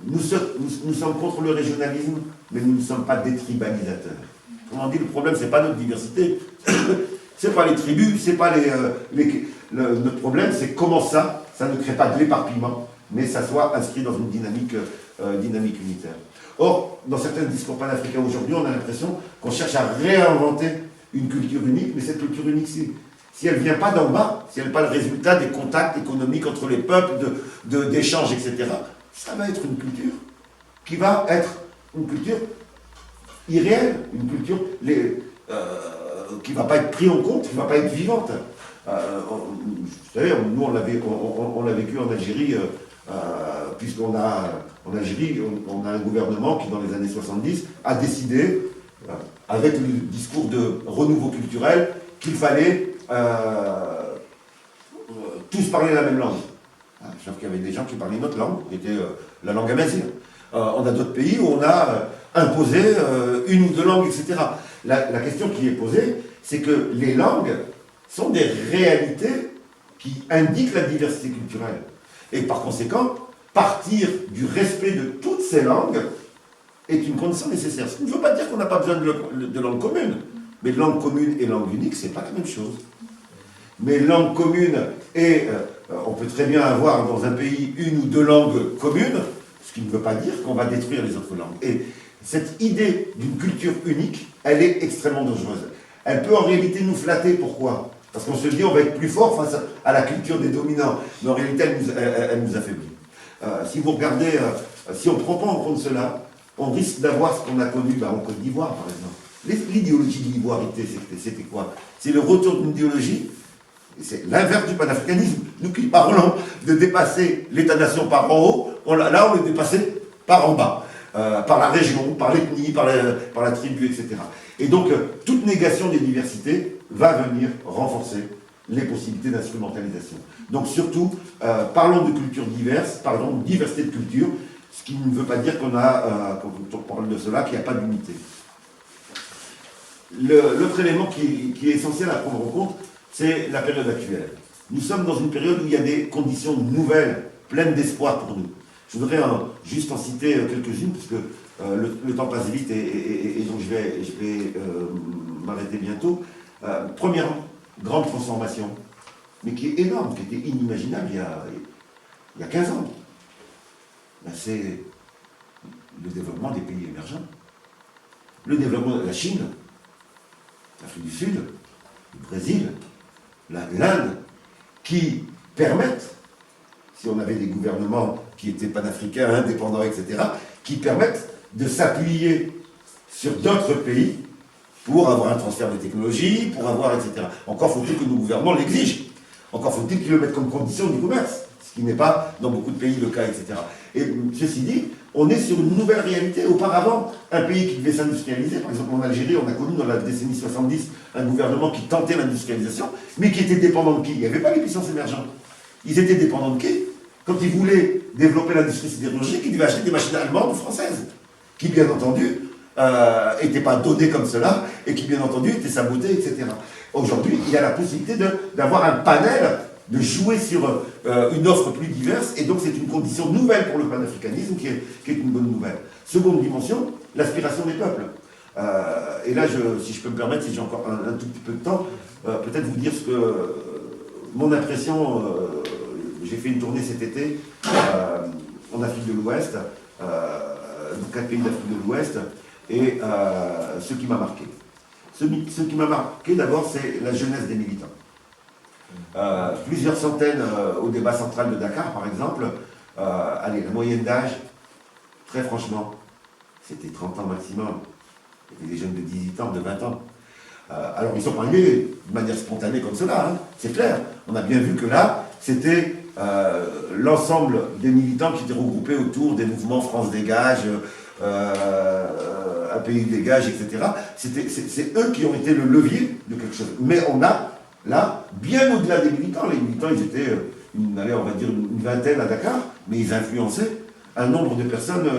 nous sommes contre le régionalisme, mais nous ne sommes pas des tribalisateurs. Comment dit, le problème, ce n'est pas notre diversité, ce n'est pas les tribus, c'est pas notre problème, c'est comment ça ne crée pas de l'éparpillement, mais ça soit inscrit dans une dynamique unitaire. Or, dans certains discours panafricains aujourd'hui, on a l'impression qu'on cherche à réinventer une culture unique, mais cette culture unique, si elle ne vient pas d'en bas, si elle n'est pas le résultat des contacts économiques entre les peuples, d'échanges, etc., ça va être une culture qui va être une culture irréelle, une culture qui ne va pas être prise en compte, qui ne va pas être vivante. Vous savez, nous on l'a vécu en Algérie, puisqu'on a en Algérie, on a un gouvernement qui dans les années 70 a décidé, avec le discours de renouveau culturel, qu'il fallait tous parlaient la même langue. Sauf qu'il y avait des gens qui parlaient une autre langue, qui était la langue amazigh. On a d'autres pays où on a imposé une ou deux langues, etc. La question qui est posée, c'est que les langues sont des réalités qui indiquent la diversité culturelle. Et par conséquent, partir du respect de toutes ces langues est une condition nécessaire. Ce qui ne veut pas dire qu'on n'a pas besoin de langue commune. Mais langue commune et langue unique, ce n'est pas la même chose. Mais langue commune et on peut très bien avoir dans un pays une ou deux langues communes, ce qui ne veut pas dire qu'on va détruire les autres langues. Et cette idée d'une culture unique, elle est extrêmement dangereuse. Elle peut en réalité nous flatter. Pourquoi? Parce qu'on se dit on va être plus fort face à la culture des dominants. Mais en réalité, elle nous affaiblit. Si vous regardez, si on ne prend pas en compte cela, on risque d'avoir ce qu'on a connu en Côte d'Ivoire, par exemple. L'idéologie de l'ivoirité, c'était quoi? C'est le retour d'une idéologie. C'est l'inverse du panafricanisme. Nous qui parlons de dépasser l'État-nation par en haut, là on est dépassé par en bas, par la région, par l'ethnie, par la tribu, etc. Et donc toute négation des diversités va venir renforcer les possibilités d'instrumentalisation. Donc surtout, parlons de cultures diverses, parlons de diversité de cultures, ce qui ne veut pas dire qu'on a, quand on parle de cela, qu'il n'y a pas d'unité. L'autre élément qui est essentiel à prendre en compte, c'est la période actuelle. Nous sommes dans une période où il y a des conditions nouvelles, pleines d'espoir pour nous. Je voudrais juste en citer quelques-unes, parce que le temps passe vite et donc je vais m'arrêter bientôt. Première grande transformation, mais qui est énorme, qui était inimaginable il y a 15 ans. C'est le développement des pays émergents. Le développement de la Chine, l'Afrique du Sud, le Brésil, l'Inde, qui permettent, si on avait des gouvernements qui étaient panafricains, indépendants, etc., qui permettent de s'appuyer sur d'autres pays pour avoir un transfert de technologies, pour avoir, etc. Encore faut-il que nos gouvernements l'exigent. Encore faut-il qu'ils le mettent comme condition du commerce, ce qui n'est pas dans beaucoup de pays le cas, etc. Et ceci dit, on est sur une nouvelle réalité. Auparavant, un pays qui devait s'industrialiser, par exemple en Algérie, on a connu dans la décennie 70 un gouvernement qui tentait l'industrialisation, mais qui était dépendant de qui? Il n'y avait pas les puissances émergentes. Ils étaient dépendants de qui? Quand ils voulaient développer l'industrie sidérurgique, ils devaient acheter des machines allemandes ou françaises, qui bien entendu n'étaient pas données comme cela, et qui bien entendu étaient sabotées, etc. Aujourd'hui, il y a la possibilité d'avoir un panel, de jouer sur une offre plus diverse, et donc c'est une condition nouvelle pour le panafricanisme qui est une bonne nouvelle. Seconde dimension, l'aspiration des peuples. Et là, si je peux me permettre, si j'ai encore un tout petit peu de temps, peut-être vous dire ce que mon impression, j'ai fait une tournée cet été en Afrique de l'Ouest, dans 4 pays d'Afrique de l'Ouest, et ce qui m'a marqué. Ce qui m'a marqué d'abord, c'est la jeunesse des militants. Plusieurs centaines au débat central de Dakar, par exemple. Allez, la moyenne d'âge, très franchement, c'était 30 ans maximum. Il y avait des jeunes de 18 ans, de 20 ans. Alors, ils sont arrivés de manière spontanée comme cela, hein, c'est clair. On a bien vu que là, c'était l'ensemble des militants qui étaient regroupés autour des mouvements France Dégage, API Dégage, etc. C'est eux qui ont été le levier de quelque chose. Mais on a, là, bien au-delà des militants, les militants, ils étaient, on va dire, une vingtaine à Dakar, mais ils influençaient un nombre de personnes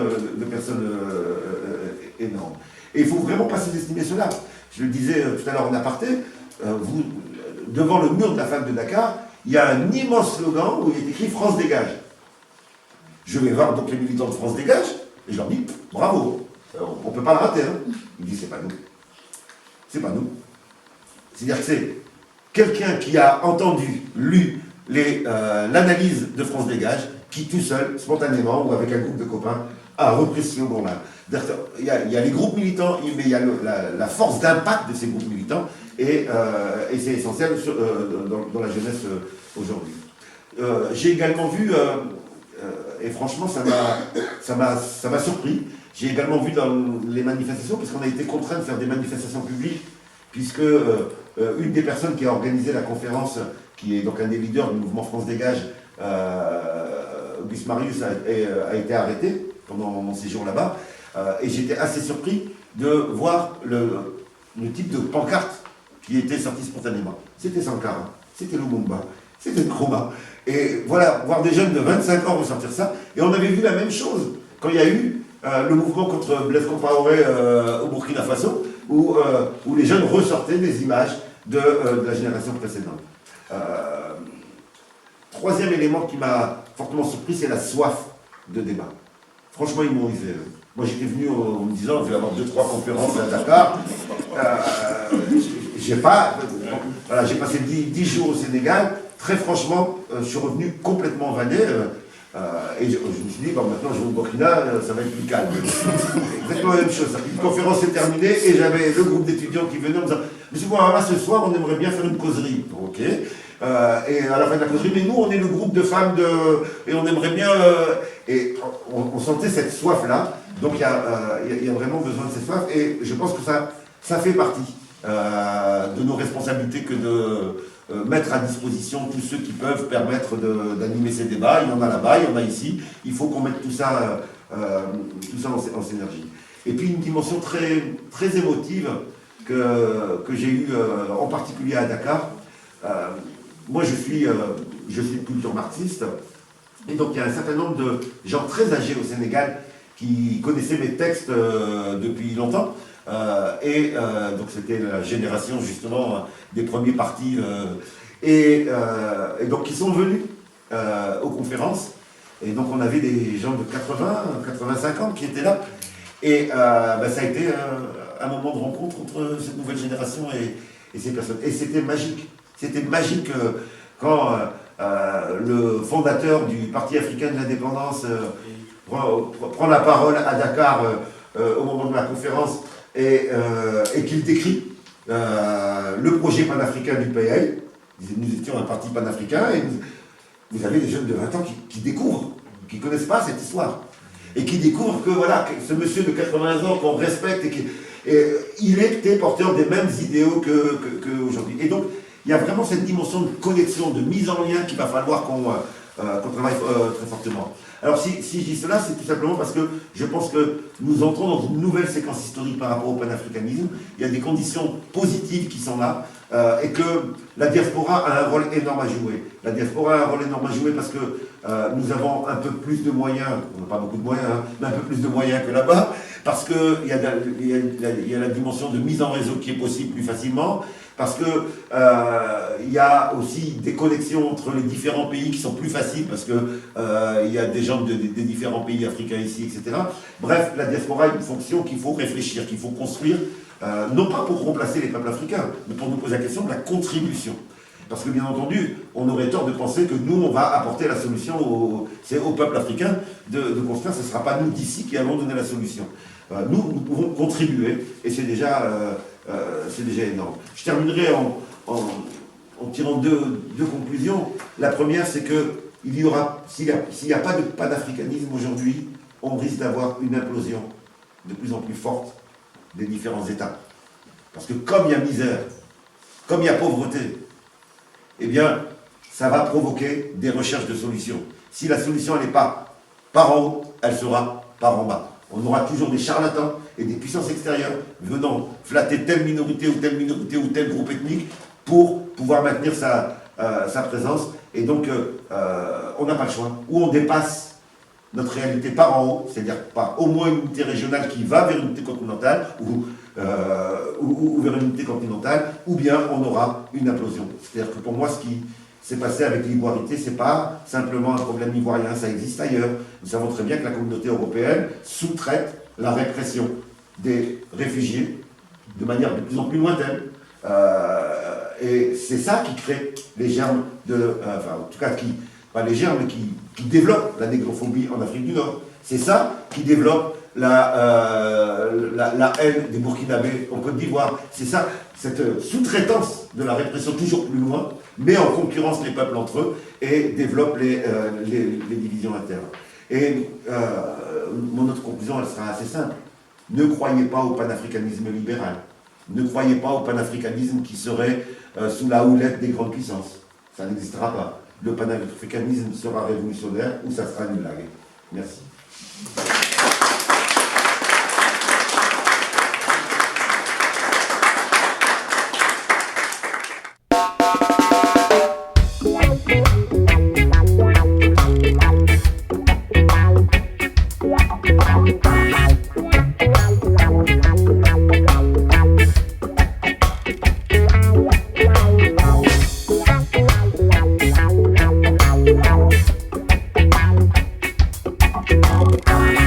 énorme. Et il ne faut vraiment pas sous-estimer cela. Je le disais tout à l'heure en aparté, devant le mur de la fac de Dakar, il y a un immense slogan où il est écrit « France dégage ». Je vais voir donc les militants de France dégage, et je leur dis « bravo, on ne peut pas le rater. Hein. » Ils me disent « c'est pas nous. C'est pas nous. » C'est-à-dire que c'est quelqu'un qui a entendu, lu l'analyse de France dégage, qui tout seul, spontanément, ou avec un groupe de copains, a repris ce slogan-là. Il y a les groupes militants, mais il y a la force d'impact de ces groupes militants, et c'est essentiel dans la jeunesse aujourd'hui. J'ai également vu, et franchement ça m'a surpris, j'ai également vu dans les manifestations, parce qu'on a été contraint de faire des manifestations publiques, puisque une des personnes qui a organisé la conférence, qui est donc un des leaders du mouvement France Dégage, Gus Marius, a été arrêté pendant mon séjour là-bas, et j'étais assez surpris de voir le type de pancarte qui était sorti spontanément. C'était Sankara, c'était Lumumba, C'était le trauma. Et voilà, voir des jeunes de 25 ans ressortir ça. Et on avait vu la même chose quand il y a eu le mouvement contre Blaise Compaoré au Burkina Faso, où les jeunes ressortaient des images de la génération précédente. Troisième élément qui m'a fortement surpris, c'est la soif de débat. Franchement, ils m'ont risé. Moi, j'étais venu en me disant, je vais avoir 2-3 conférences à Dakar. J'ai passé 10 jours au Sénégal. Très franchement, je suis revenu complètement vanné. Et je me suis dit, bon, maintenant je vais au Burkina, ça va être plus calme. Exactement la même chose. Une conférence est terminée et j'avais le groupe d'étudiants qui venaient en me disant, Monsieur Bourama, ce soir, on aimerait bien faire une causerie. Ok. Et à la fin de la causerie, mais nous, on est le groupe de femmes et on aimerait bien. Et on sentait cette soif-là. Donc il y a vraiment besoin de cette soif. Et je pense que ça fait partie de nos responsabilités que de mettre à disposition tous ceux qui peuvent permettre d'animer ces débats. Il y en a là-bas, il y en a ici. Il faut qu'on mette tout ça en synergie. Et puis une dimension très, très émotive que j'ai eue en particulier à Dakar. Moi, je suis culture marxiste, et donc il y a un certain nombre de gens très âgés au Sénégal qui connaissaient mes textes depuis longtemps. Donc c'était la génération justement des premiers partis et donc ils sont venus aux conférences et donc on avait des gens de 85 ans qui étaient là et ça a été un moment de rencontre entre cette nouvelle génération et ces personnes et c'était magique quand le fondateur du Parti africain de l'indépendance prend la parole à Dakar au moment de la conférence et qu'il décrit le projet panafricain du PAI. Nous étions un parti panafricain et vous avez des jeunes de 20 ans qui découvrent, qui ne connaissent pas cette histoire. Et qui découvrent que voilà, ce monsieur de 80 ans qu'on respecte, il était porteur des mêmes idéaux qu'aujourd'hui. Et donc, il y a vraiment cette dimension de connexion, de mise en lien qu'il va falloir qu'on travaille très fortement. Alors si je dis cela, c'est tout simplement parce que je pense que nous entrons dans une nouvelle séquence historique par rapport au panafricanisme. Il y a des conditions positives qui sont là et que la diaspora a un rôle énorme à jouer. La diaspora a un rôle énorme à jouer parce que nous avons un peu plus de moyens, on n'a pas beaucoup de moyens, hein, mais un peu plus de moyens que là-bas, parce qu'il y a la dimension de mise en réseau qui est possible plus facilement, parce que il y a aussi des connexions entre les différents pays qui sont plus faciles, parce que il y a des gens des différents pays africains ici, etc. Bref, la diaspora est une fonction qu'il faut réfléchir, qu'il faut construire, non pas pour remplacer les peuples africains, mais pour nous poser la question de la contribution. Parce que bien entendu, on aurait tort de penser que nous, on va apporter la solution au peuple africain de construire, ce ne sera pas nous d'ici qui allons donner la solution. Nous pouvons contribuer, et c'est déjà énorme. Je terminerai en tirant deux conclusions. La première, c'est que s'il n'y a pas de panafricanisme aujourd'hui, on risque d'avoir une implosion de plus en plus forte des différents États. Parce que comme il y a misère, comme il y a pauvreté, eh bien, ça va provoquer des recherches de solutions. Si la solution, elle n'est pas par en haut, elle sera par en bas. On aura toujours des charlatans et des puissances extérieures venant flatter telle minorité ou tel groupe ethnique pour pouvoir maintenir sa présence. Et donc, on n'a pas le choix. Ou on dépasse notre réalité par en haut, c'est-à-dire par au moins une unité régionale qui va vers une unité continentale, ou vers une unité continentale, ou bien on aura une implosion. C'est-à-dire que pour moi, ce qui s'est passé avec l'ivoirité, ce n'est pas simplement un problème ivoirien, ça existe ailleurs. Nous savons très bien que la communauté européenne sous-traite la répression des réfugiés de manière de plus en plus lointaine. Et c'est ça qui crée les germes en tout cas, pas les germes, mais qui développent la négrophobie en Afrique du Nord. C'est ça qui développe la haine des Burkinabés en Côte d'Ivoire. C'est ça, cette sous-traitance de la répression toujours plus loin, met en concurrence les peuples entre eux et développe les divisions internes. Et mon autre conclusion, elle sera assez simple. Ne croyez pas au panafricanisme libéral. Ne croyez pas au panafricanisme qui serait sous la houlette des grandes puissances. Ça n'existera pas. Le panafricanisme sera révolutionnaire ou ça sera une blague. Merci. Thank you.